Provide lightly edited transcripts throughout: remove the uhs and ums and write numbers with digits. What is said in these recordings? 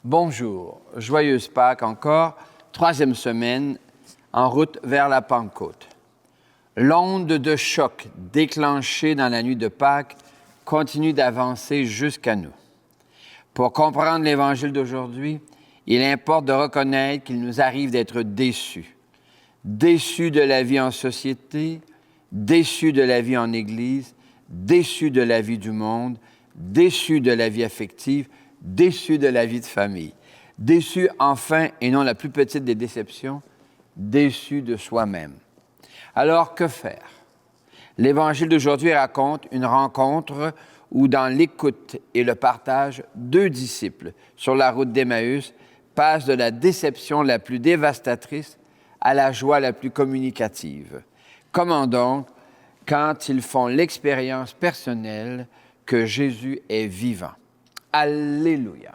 Bonjour, joyeuse Pâques encore, troisième semaine en route vers la Pentecôte. L'onde de choc déclenchée dans la nuit de Pâques continue d'avancer jusqu'à nous. Pour comprendre l'Évangile d'aujourd'hui, il importe de reconnaître qu'il nous arrive d'être déçus. Déçus de la vie en société, déçus de la vie en Église, déçus de la vie du monde, déçus de la vie affective, déçus de la vie de famille. Déçus enfin, et non la plus petite des déceptions, déçus de soi-même. Alors, que faire? L'Évangile d'aujourd'hui raconte une rencontre où, dans l'écoute et le partage, deux disciples, sur la route d'Emmaüs, passent de la déception la plus dévastatrice à la joie la plus communicative. Comment donc, quand ils font l'expérience personnelle que Jésus est vivant? Alléluia!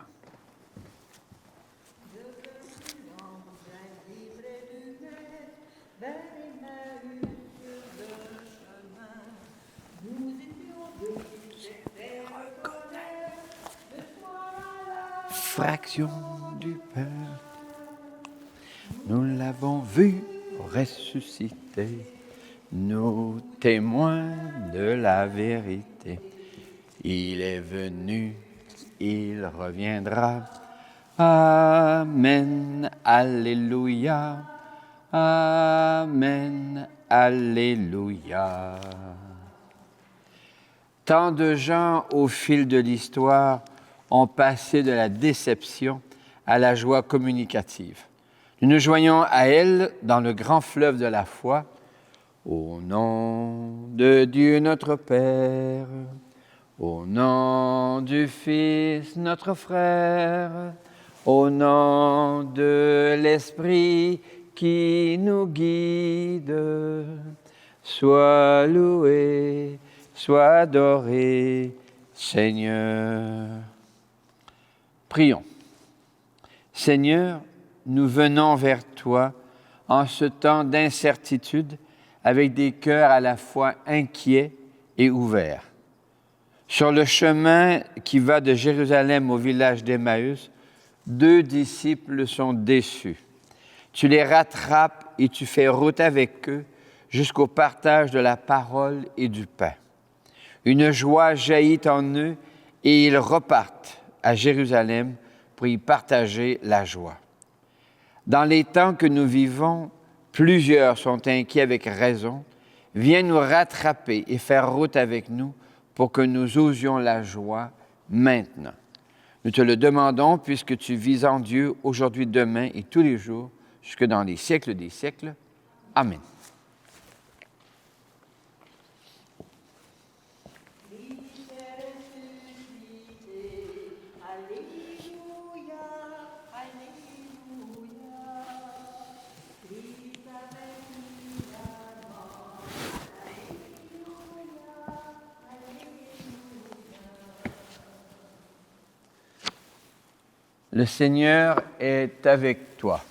Fraction du Père, nous l'avons vu ressusciter, nous témoins de la vérité. Il est venu, il reviendra. Amen, alléluia. Amen, alléluia. Tant de gens, au fil de l'histoire, ont passé de la déception à la joie communicative. Nous nous joignons à elle dans le grand fleuve de la foi. Au nom de Dieu notre Père, au nom du Fils notre frère, au nom de l'Esprit qui nous guide, sois loué, sois adoré, Seigneur. Prions. Seigneur, nous venons vers toi en ce temps d'incertitude avec des cœurs à la fois inquiets et ouverts. Sur le chemin qui va de Jérusalem au village d'Emmaüs, deux disciples sont déçus. Tu les rattrapes et tu fais route avec eux jusqu'au partage de la parole et du pain. Une joie jaillit en eux et ils repartent à Jérusalem pour y partager la joie. Dans les temps que nous vivons, plusieurs sont inquiets avec raison. Viens nous rattraper et faire route avec nous pour que nous osions la joie maintenant. Nous te le demandons puisque tu vis en Dieu aujourd'hui, demain et tous les jours, jusque dans les siècles des siècles. Amen. Le Seigneur est avec toi.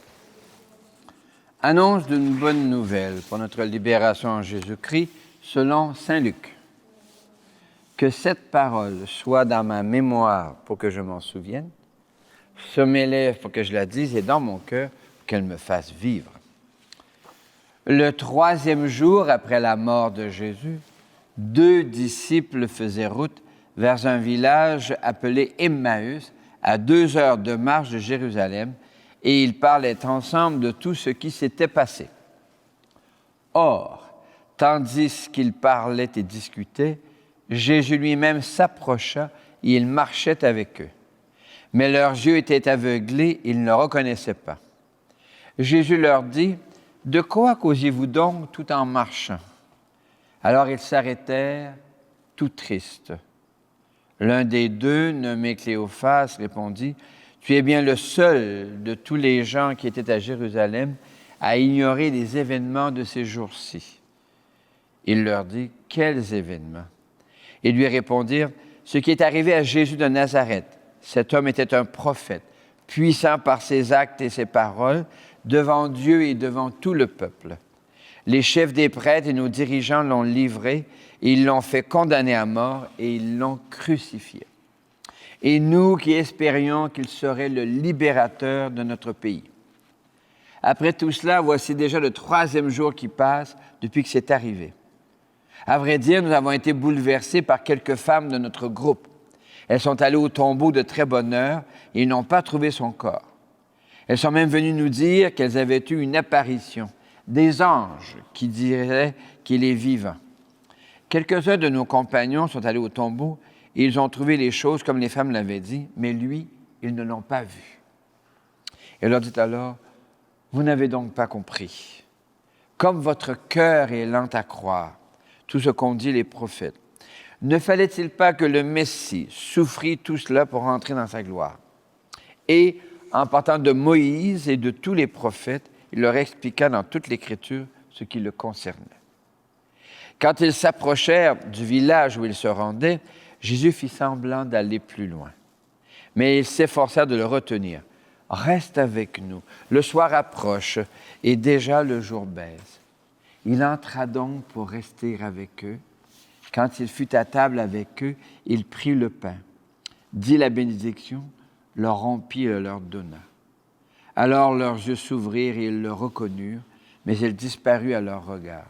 Annonce d'une bonne nouvelle pour notre libération en Jésus-Christ selon saint Luc. Que cette parole soit dans ma mémoire pour que je m'en souvienne, sur mes lèvres pour que je la dise et dans mon cœur pour qu'elle me fasse vivre. Le troisième jour après la mort de Jésus, deux disciples faisaient route vers un village appelé Emmaüs, à 2 heures de marche de Jérusalem, et ils parlaient ensemble de tout ce qui s'était passé. Or, tandis qu'ils parlaient et discutaient, Jésus lui-même s'approcha et il marchait avec eux. Mais leurs yeux étaient aveuglés, ils ne le reconnaissaient pas. Jésus leur dit, « De quoi causiez-vous donc tout en marchant? » Alors ils s'arrêtèrent, tout tristes. L'un des deux, nommé Cléophas, répondit, « Tu es bien le seul de tous les gens qui étaient à Jérusalem à ignorer les événements de ces jours-ci. » Il leur dit, « Quels événements? » Ils lui répondirent, « Ce qui est arrivé à Jésus de Nazareth. Cet homme était un prophète, puissant par ses actes et ses paroles, devant Dieu et devant tout le peuple. Les chefs des prêtres et nos dirigeants l'ont livré, et ils l'ont fait condamner à mort et ils l'ont crucifié. et nous qui espérions qu'il serait le libérateur de notre pays. Après tout cela, voici déjà le 3e jour qui passe depuis que c'est arrivé. À vrai dire, nous avons été bouleversés par quelques femmes de notre groupe. Elles sont allées au tombeau de très bonne heure et ils n'ont pas trouvé son corps. Elles sont même venues nous dire qu'elles avaient eu une apparition, des anges qui diraient qu'il est vivant. Quelques-uns de nos compagnons sont allés au tombeau et ils ont trouvé les choses comme les femmes l'avaient dit, mais lui, ils ne l'ont pas vu. Elle leur dit alors, « Vous n'avez donc pas compris. Comme votre cœur est lent à croire, tout ce qu'ont dit les prophètes, ne fallait-il pas que le Messie souffrit tout cela pour entrer dans sa gloire? » Et en partant de Moïse et de tous les prophètes, il leur expliqua dans toute l'Écriture ce qui le concernait. Quand ils s'approchèrent du village où ils se rendaient, Jésus fit semblant d'aller plus loin. Mais ils s'efforcèrent de le retenir. « Reste avec nous. Le soir approche et déjà le jour baisse. » Il entra donc pour rester avec eux. Quand il fut à table avec eux, il prit le pain, dit la bénédiction, le rompit et le leur donna. Alors leurs yeux s'ouvrirent et ils le reconnurent, mais il disparut à leur regard.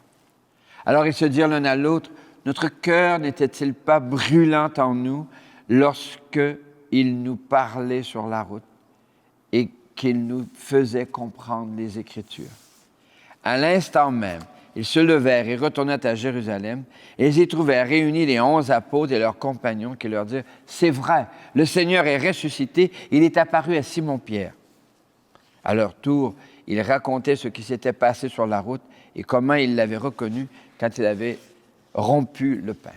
Alors ils se dirent l'un à l'autre, « Notre cœur n'était-il pas brûlant en nous lorsqu'il nous parlait sur la route et qu'il nous faisait comprendre les Écritures? » À l'instant même, ils se levèrent et retournèrent à Jérusalem, et ils y trouvèrent réunis les 11 apôtres et leurs compagnons qui leur dirent, « C'est vrai, le Seigneur est ressuscité, il est apparu à Simon-Pierre. » À leur tour, ils racontaient ce qui s'était passé sur la route et comment ils l'avaient reconnu quand il avait rompu le pain.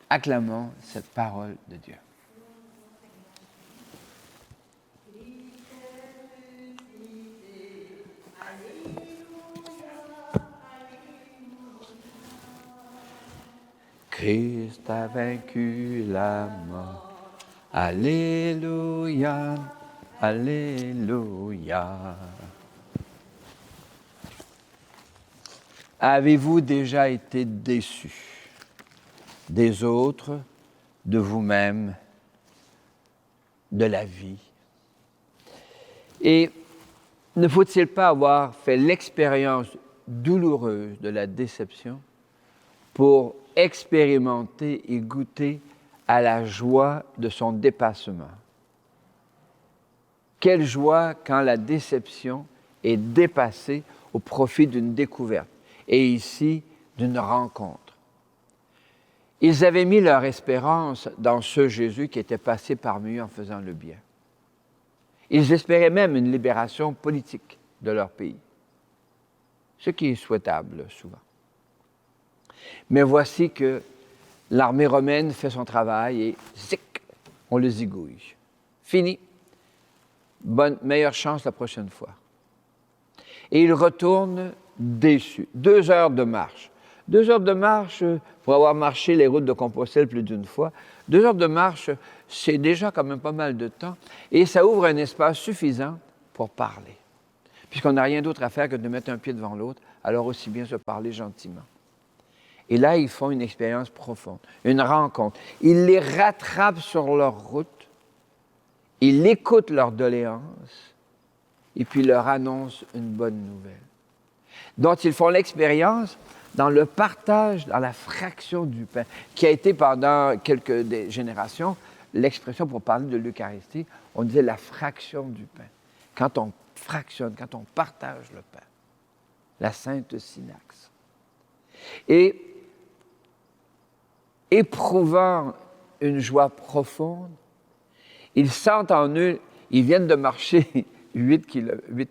Acclamons cette parole de Dieu. Christ a vaincu la mort. Alléluia, alléluia. Avez-vous déjà été déçus des autres, de vous-même, de la vie? Et ne faut-il pas avoir fait l'expérience douloureuse de la déception pour expérimenter et goûter à la joie de son dépassement? Quelle joie quand la déception est dépassée au profit d'une découverte, et ici, d'une rencontre. Ils avaient mis leur espérance dans ce Jésus qui était passé parmi eux en faisant le bien. Ils espéraient même une libération politique de leur pays, ce qui est souhaitable souvent. Mais voici que l'armée romaine fait son travail et zic, on le zigouille. Fini. Meilleure chance la prochaine fois. Et ils retournent déçus. 2 heures de marche. 2 heures de marche, pour avoir marché les routes de Compostelle plus d'une fois, 2 heures de marche, c'est déjà quand même pas mal de temps. Et ça ouvre un espace suffisant pour parler. Puisqu'on n'a rien d'autre à faire que de mettre un pied devant l'autre, alors aussi bien se parler gentiment. Et là, ils font une expérience profonde, une rencontre. Ils les rattrapent sur leur route, ils écoutent leurs doléances, et puis leur annoncent une bonne nouvelle, dont ils font l'expérience dans le partage, dans la fraction du pain, qui a été pendant quelques générations l'expression pour parler de l'Eucharistie. On disait la fraction du pain. Quand on fractionne, quand on partage le pain, la sainte synaxe. Et éprouvant une joie profonde, ils sentent en eux, ils viennent de marcher 8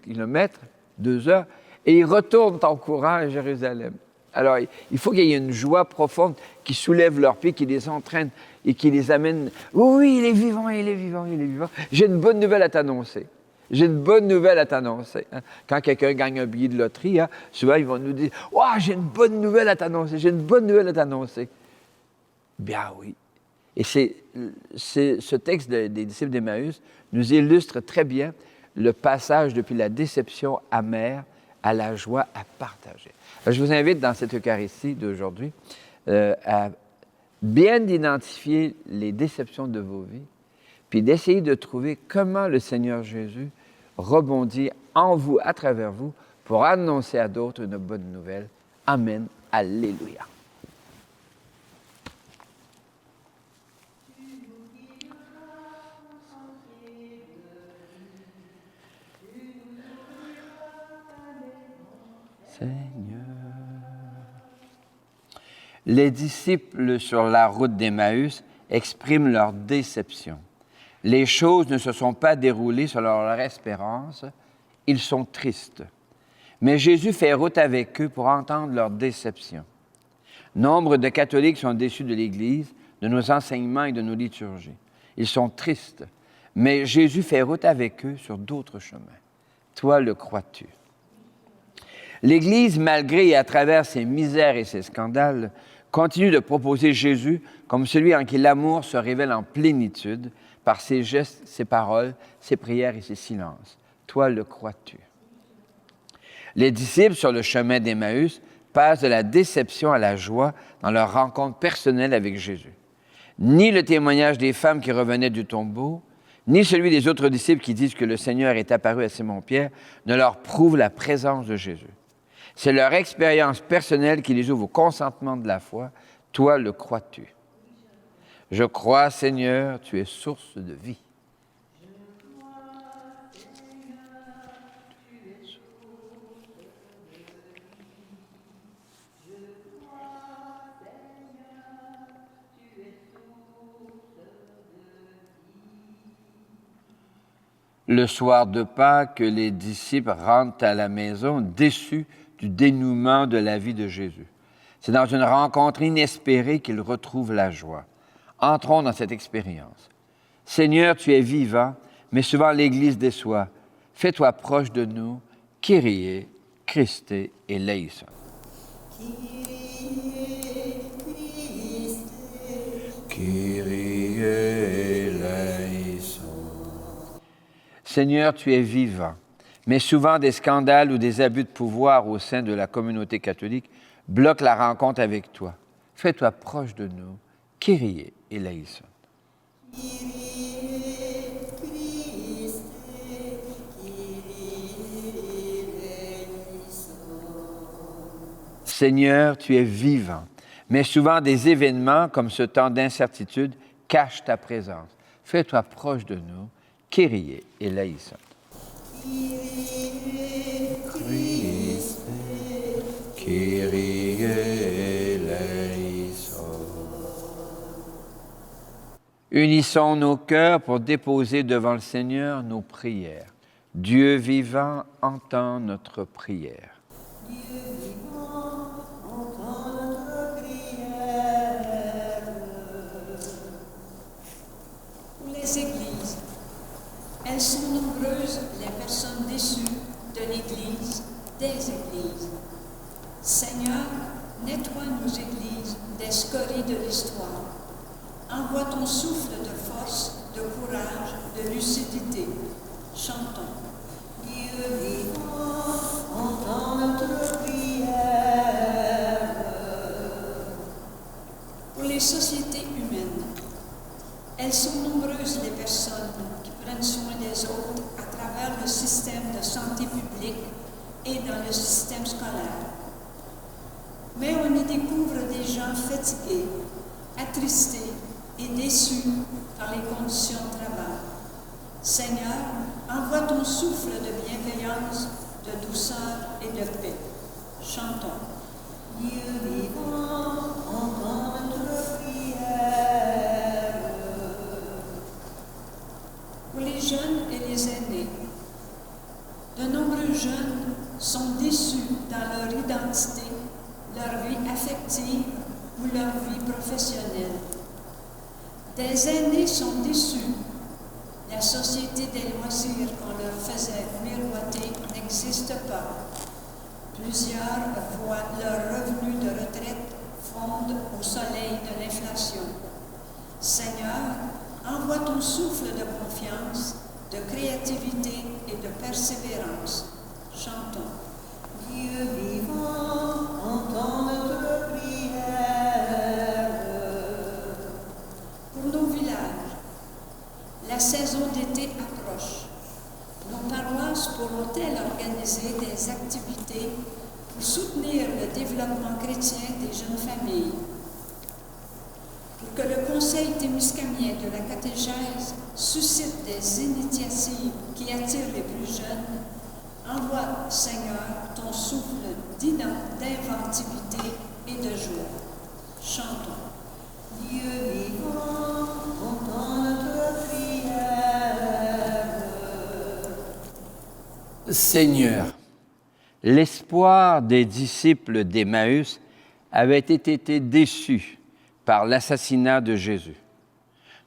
kilomètres, 2 heures, et ils retournent en courant à Jérusalem. Alors, il faut qu'il y ait une joie profonde qui soulève leurs pieds, qui les entraîne et qui les amène. Oui, il est vivant, il est vivant, il est vivant. J'ai une bonne nouvelle à t'annoncer. J'ai une bonne nouvelle à t'annoncer. Quand quelqu'un gagne un billet de loterie, souvent ils vont nous dire « Wow, j'ai une bonne nouvelle à t'annoncer, j'ai une bonne nouvelle à t'annoncer. » Bien oui. Et ce texte des disciples d'Emmaüs nous illustre très bien le passage depuis la déception amère à la joie à partager. Alors, je vous invite dans cette Eucharistie d'aujourd'hui à bien identifier les déceptions de vos vies, puis d'essayer de trouver comment le Seigneur Jésus rebondit en vous, à travers vous, pour annoncer à d'autres une bonne nouvelle. Amen. Alléluia. Seigneur. Les disciples sur la route d'Emmaüs expriment leur déception. Les choses ne se sont pas déroulées selon leur espérance. Ils sont tristes. Mais Jésus fait route avec eux pour entendre leur déception. Nombre de catholiques sont déçus de l'Église, de nos enseignements et de nos liturgies. Ils sont tristes. Mais Jésus fait route avec eux sur d'autres chemins. Toi, le crois-tu? L'Église, malgré et à travers ses misères et ses scandales, continue de proposer Jésus comme celui en qui l'amour se révèle en plénitude par ses gestes, ses paroles, ses prières et ses silences. Toi, le crois-tu? Les disciples sur le chemin d'Emmaüs passent de la déception à la joie dans leur rencontre personnelle avec Jésus. Ni le témoignage des femmes qui revenaient du tombeau, ni celui des autres disciples qui disent que le Seigneur est apparu à Simon-Pierre ne leur prouve la présence de Jésus. C'est leur expérience personnelle qui les ouvre au consentement de la foi. Toi, le crois-tu? Je crois, Seigneur, tu es source de vie. Le soir de Pâques, les disciples rentrent à la maison déçus du dénouement de la vie de Jésus. C'est dans une rencontre inespérée qu'ils retrouvent la joie. Entrons dans cette expérience. Seigneur, tu es vivant, mais souvent l'Église déçoit. Fais-toi proche de nous, Kyrie, Christe et eleison. Kyrie eleison. Seigneur, tu es vivant, mais souvent des scandales ou des abus de pouvoir au sein de la communauté catholique bloquent la rencontre avec toi. Fais-toi proche de nous, Kyrie eleison. Seigneur, tu es vivant, mais souvent des événements comme ce temps d'incertitude cachent ta présence. Fais-toi proche de nous, Kyrie eleison. Christe, Kyrie eleison. Unissons nos cœurs pour déposer devant le Seigneur nos prières. Dieu vivant, entend notre prière. Dieu vivant, entend notre prière. Pour les églises, elles sont nombreuses les personnes déçues de l'Église, des églises. Seigneur, nettoie nos églises des scories de l'histoire. Envoie ton souffle de force, de courage, de lucidité. Chantons. Dieu vivant, entend notre prière. Pour les sociétés humaines, elles sont nombreuses les personnes qui prennent soin des autres à travers le système de santé publique et dans le système scolaire. Mais on y découvre des gens fatigués, attristés et déçus par les conditions de travail. Seigneur, envoie ton souffle de bienveillance, de douceur et de paix. Chantons. Dieu vivant, entend notre prière. Pour les jeunes et les aînés, de nombreux jeunes sont déçus dans leur identité, leur vie affective ou leur vie professionnelle. Des aînés sont déçus. La société des loisirs qu'on leur faisait miroiter n'existe pas. Plusieurs voient leurs revenus de retraite fondre au soleil de l'inflation. Seigneur, envoie ton souffle de confiance, de créativité et de persévérance. Chantons. Dieu vivant, entend notre prière. Pour nos villages, la saison d'été approche. Nos paroisses pourront-elles organiser des activités pour soutenir le développement chrétien des jeunes familles? Pour que le Conseil témiscamien de la catéchèse suscite des initiatives qui attirent les plus jeunes, envoie, Seigneur, ton souffle d'inventivité et de joie. Chantons. Dieu vivant, entends notre prière. Seigneur, l'espoir des disciples d'Emmaüs avait été déçu par l'assassinat de Jésus.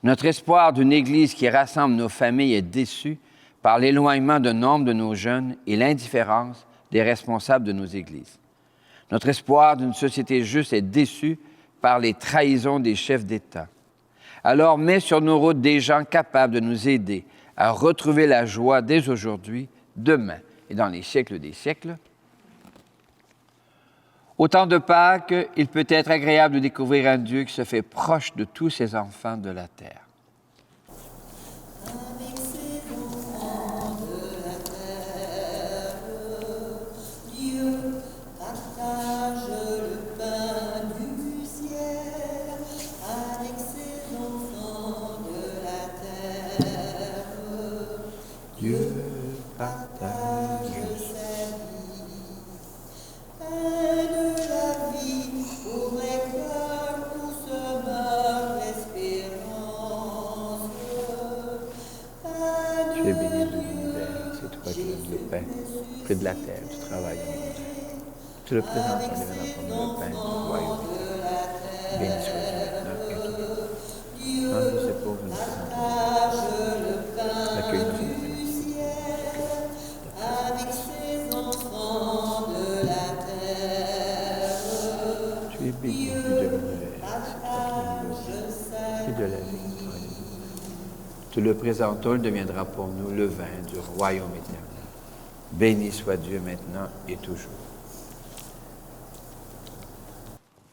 Notre espoir d'une Église qui rassemble nos familles est déçu par l'éloignement de nombre de nos jeunes et l'indifférence des responsables de nos églises. Notre espoir d'une société juste est déçu par les trahisons des chefs d'État. Alors, mets sur nos routes des gens capables de nous aider à retrouver la joie dès aujourd'hui, demain et dans les siècles des siècles. Au temps de Pâques, il peut être agréable de découvrir un Dieu qui se fait proche de tous ses enfants de la terre. Avec ses enfants de la terre, Dieu partage le pain du ciel. Avec ses enfants de la terre, Dieu partage. sa vie. Pain de la vie pour les cœurs, pour semeur l'espérance. Pain Tu es de béni de l'univers, c'est toi qui donnes le pain, près de la terre, tu travailles dans le monde. Tu le présentes en devenant comme le pain du royaume. Béni soit Dieu maintenant et toujours. Dans nos épaules, nous présentons. Accueille-nous. avec ses enfants de la terre. Tu es béni de l'univers, et de la vie. Tu le présentons, il deviendra pour nous le vin du royaume éternel. Béni soit Dieu maintenant et toujours.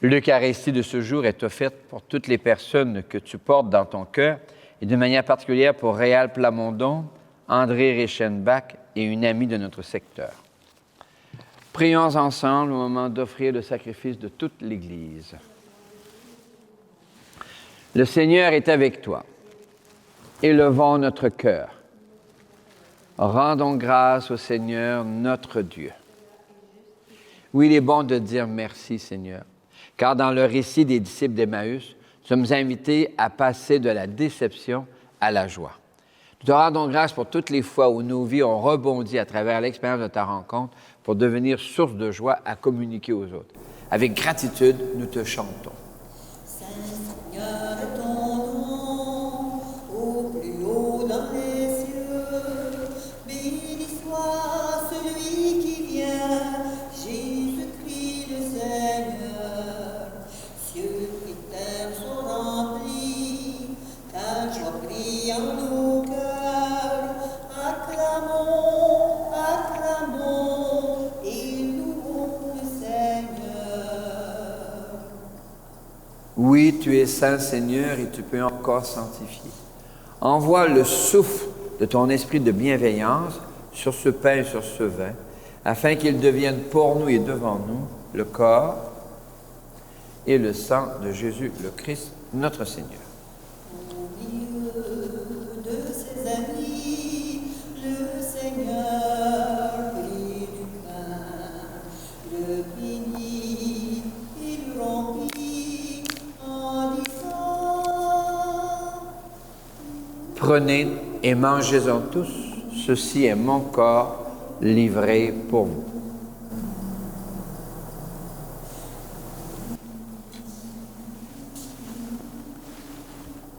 L'Eucharistie de ce jour est offerte pour toutes les personnes que tu portes dans ton cœur et de manière particulière pour Réal Plamondon, André Reichenbach et une amie de notre secteur. Prions ensemble au moment d'offrir le sacrifice de toute l'Église. Le Seigneur est avec toi. Élevons notre cœur. Rendons grâce au Seigneur, notre Dieu. Oui, il est bon de dire merci, Seigneur, car dans le récit des disciples d'Emmaüs, nous sommes invités à passer de la déception à la joie. Nous te rendons grâce pour toutes les fois où nos vies ont rebondi à travers l'expérience de ta rencontre pour devenir source de joie à communiquer aux autres. Avec gratitude, nous te chantons. Seigneur est ton nom, au plus haut dans les cieux. Béni soit celui qui vient, Jésus-Christ le Seigneur. Cieux et terre sont remplis, ta joie brille en nos cœurs. Acclamons, acclamons et louons le Seigneur. Oui, tu es saint, Seigneur, et tu peux encore sanctifier. Envoie le souffle de ton esprit de bienveillance sur ce pain et sur ce vin, afin qu'ils deviennent pour nous et devant nous le corps et le sang de Jésus le Christ, notre Seigneur. Au milieu de ses amis, le Seigneur prit du pain, le bénit et le rompit en disant: Prenez et mangez-en tous, ceci est mon corps livré pour vous.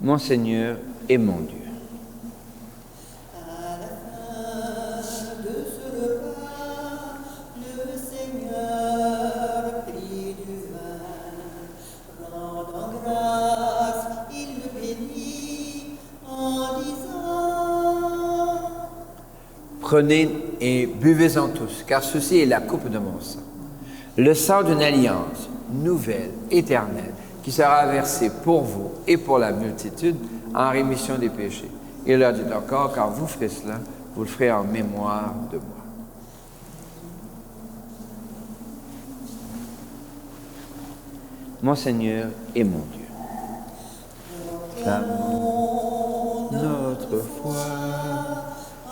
Mon Seigneur et mon Dieu. À la fin de ce repas, le Seigneur prit du vin, rendant grâce, il le bénit en disant: Prenez et buvez-en tous, car ceci est la coupe de mon sang, le sang d'une alliance nouvelle, éternelle, qui sera versé pour vous et pour la multitude en rémission des péchés. Il leur dit encore, quand vous ferez cela, vous le ferez en mémoire de moi. Mon Seigneur et mon Dieu, clamons notre foi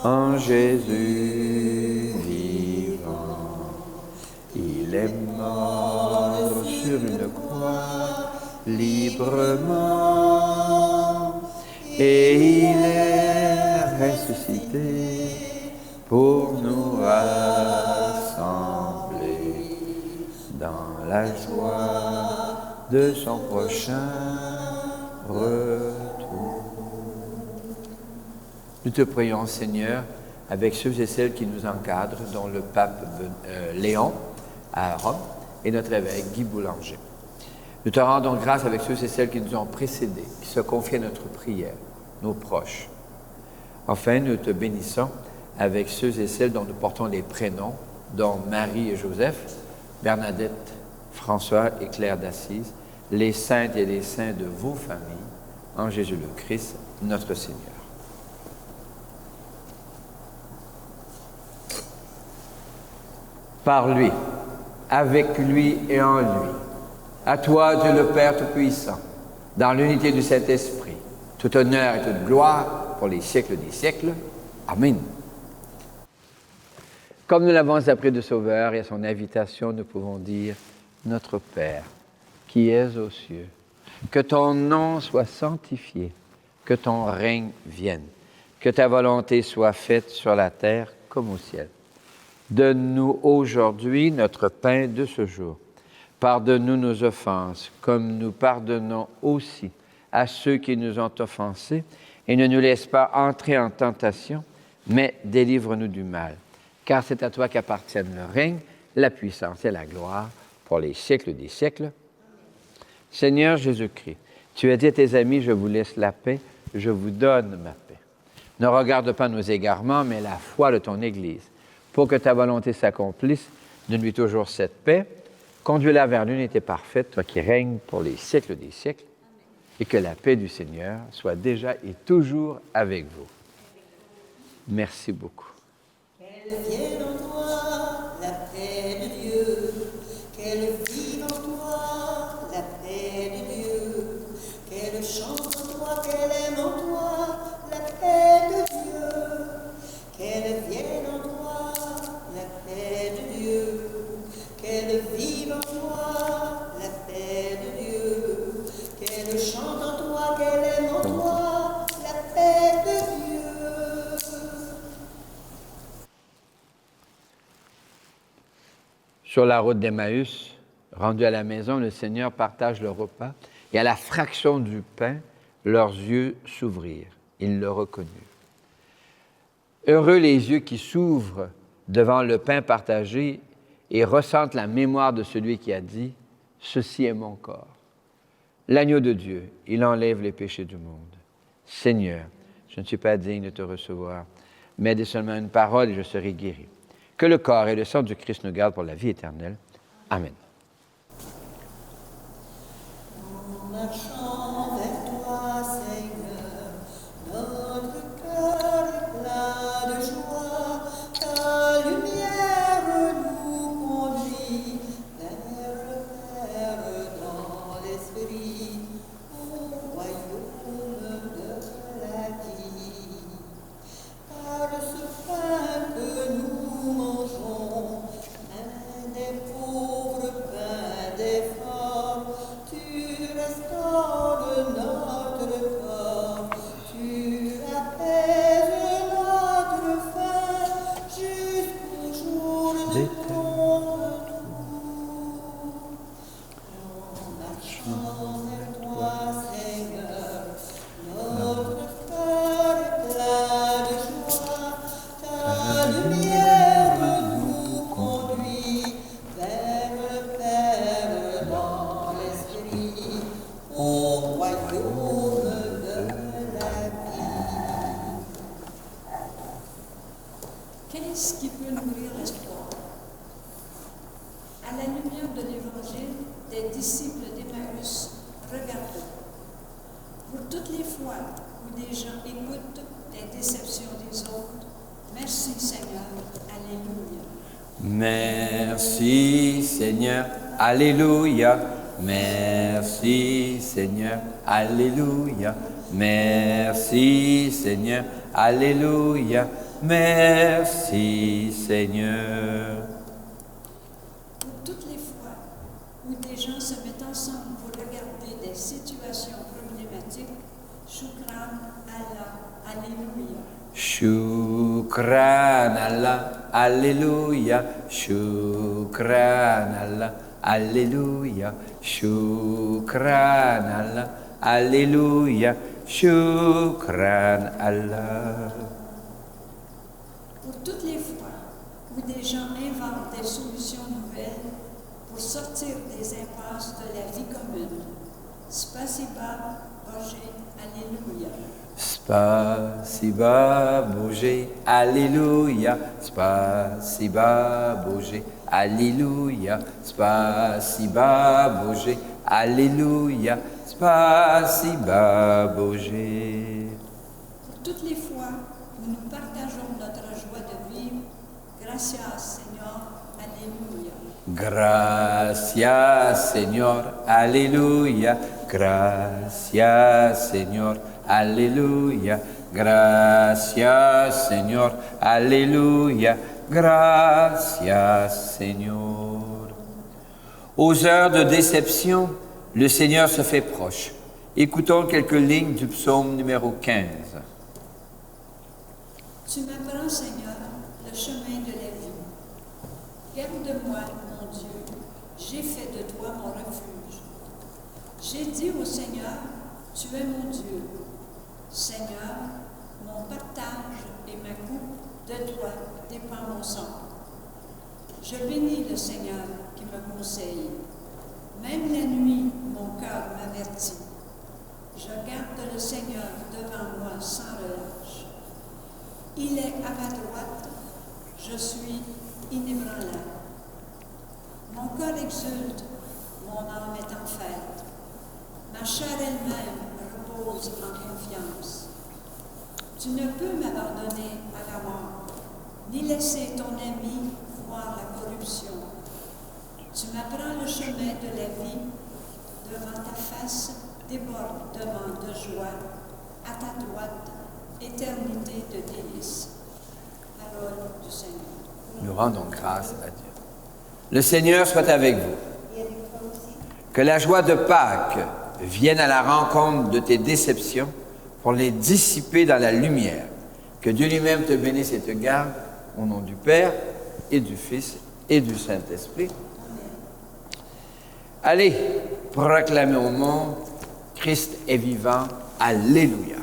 en Jésus vivant. Il est mort sur une croix librement et il est ressuscité pour nous rassembler dans la joie de son prochain retour. Nous te prions, Seigneur, avec ceux et celles qui nous encadrent, dont le pape Léon à Rome et notre évêque Guy Boulanger. Nous te rendons grâce avec ceux et celles qui nous ont précédés, qui se confient à notre prière, nos proches. Enfin, nous te bénissons avec ceux et celles dont nous portons les prénoms, dont Marie et Joseph, Bernadette, François et Claire d'Assise, les saintes et les saints de vos familles, en Jésus le Christ, notre Seigneur. Par lui, avec lui et en lui, à toi, Dieu le Père Tout-Puissant, dans l'unité du Saint-Esprit, tout honneur et toute gloire pour les siècles des siècles. Amen. Comme nous l'avons appris de Sauveur et à son invitation, nous pouvons dire « Notre Père, qui es aux cieux, que ton nom soit sanctifié, que ton règne vienne, que ta volonté soit faite sur la terre comme au ciel. Donne-nous aujourd'hui notre pain de ce jour. Pardonne-nous nos offenses, comme nous pardonnons aussi à ceux qui nous ont offensés, et ne nous laisse pas entrer en tentation, mais délivre-nous du mal. Car c'est à toi qu'appartiennent le règne, la puissance et la gloire pour les siècles des siècles. Seigneur Jésus-Christ, tu as dit à tes amis, je vous laisse la paix, je vous donne ma paix. Ne regarde pas nos égarements, mais la foi de ton Église. Pour que ta volonté s'accomplisse, donne-lui toujours cette paix. Conduis-la vers l'unité parfaite, toi qui règnes pour les siècles des siècles, et que la paix du Seigneur soit déjà et toujours avec vous. Merci beaucoup. Qu'elle vienne en toi, la paix de Dieu, qu'elle vive en toi, la paix de Dieu, qu'elle chante en toi, qu'elle aime en toi, la paix de Dieu, qu'elle vienne en toi, la paix de Dieu, qu'elle vive en toi, la paix de Dieu, qu'elle chante en toi, qu'elle aime en toi, la paix de Dieu. Sur la route d'Emmaüs, rendu à la maison, le Seigneur partage le repas et à la fraction du pain, leurs yeux s'ouvrirent. Ils le reconnurent. Heureux les yeux qui s'ouvrent devant le pain partagé et ressentent la mémoire de celui qui a dit « Ceci est mon corps ». L'agneau de Dieu, il enlève les péchés du monde. Seigneur, je ne suis pas digne de te recevoir, mais dis seulement une parole et je serai guéri. Que le corps et le sang du Christ nous gardent pour la vie éternelle. Amen. En marchant vers toi, Seigneur, notre cœur est plein de joie. Ta lumière nous conduit vers le Père dans l'esprit, au royaume de la vie. Par ce pain que nous mangeons, pain des pauvres, pain des forts, tu restaures notre corps, tu apaises notre faim jusqu'au jour de ton retour. En marchant vers toi, Seigneur, notre cœur est plein de joie. Ta lumière nous conduit vers le Père dans l'esprit, au royaume de la vie. Qu'est-ce qui peut nourrir l'espoir? À la lumière de l'Évangile des disciples d'Emmaüs, regardons. Pour toutes les fois où des gens écoutent des déceptions des autres. Merci Seigneur. Alléluia. Merci Seigneur, Alléluia. Merci Seigneur, Alléluia. Merci Seigneur, Alléluia. Merci Seigneur. Pour toutes les fois où des gens se mettent ensemble pour regarder des situations problématiques, Shukran Allah, Alléluia. Shukran Allah, Alléluia. Shukran Allah, Alléluia. Shukran Allah, Alléluia. Shukran Allah. Pour toutes les fois où des gens inventent des solutions nouvelles pour sortir des impasses de la vie commune, Spasiba, Bože, Alléluia. Spasiba Bože, Alléluia. Spasiba Bože, Alléluia. Spasiba Bože, Alléluia. Spasiba Bože. Pour toutes les fois où nous partageons notre joie de vivre, gracias Seigneur, Alléluia. Gracias Señor, Alléluia. Gracias Señor, Alléluia. Gracias Señor, Alléluia. Gracias Señor. Aux heures de déception, le Seigneur se fait proche. Écoutons quelques lignes du psaume numéro 15. Tu m'apprends, Seigneur, le chemin de la vie. Garde-moi, mon Dieu, j'ai fait de toi mon refuge. J'ai dit au Seigneur, tu es mon Dieu. Seigneur, mon partage et ma coupe, de toi dépend mon sang. Je bénis le Seigneur qui me conseille. Même la nuit, mon cœur m'avertit. Je garde le Seigneur devant moi sans relâche. Il est à ma droite, je suis inébranlable. Mon cœur exulte, mon âme est en fête. Ma chair elle-même repose en confiance. Tu ne peux m'abandonner à la mort, ni laisser ton ami voir la corruption. Tu m'apprends le chemin de la vie, devant ta face débordement de joie, à ta droite, éternité de délices. Parole du Seigneur. Nous rendons grâce à Dieu. Le Seigneur soit avec vous. Que la joie de Pâques vienne à la rencontre de tes déceptions pour les dissiper dans la lumière. Que Dieu lui-même te bénisse et te garde, au nom du Père et du Fils et du Saint-Esprit. Allez, proclamez au monde, Christ est vivant. Alléluia.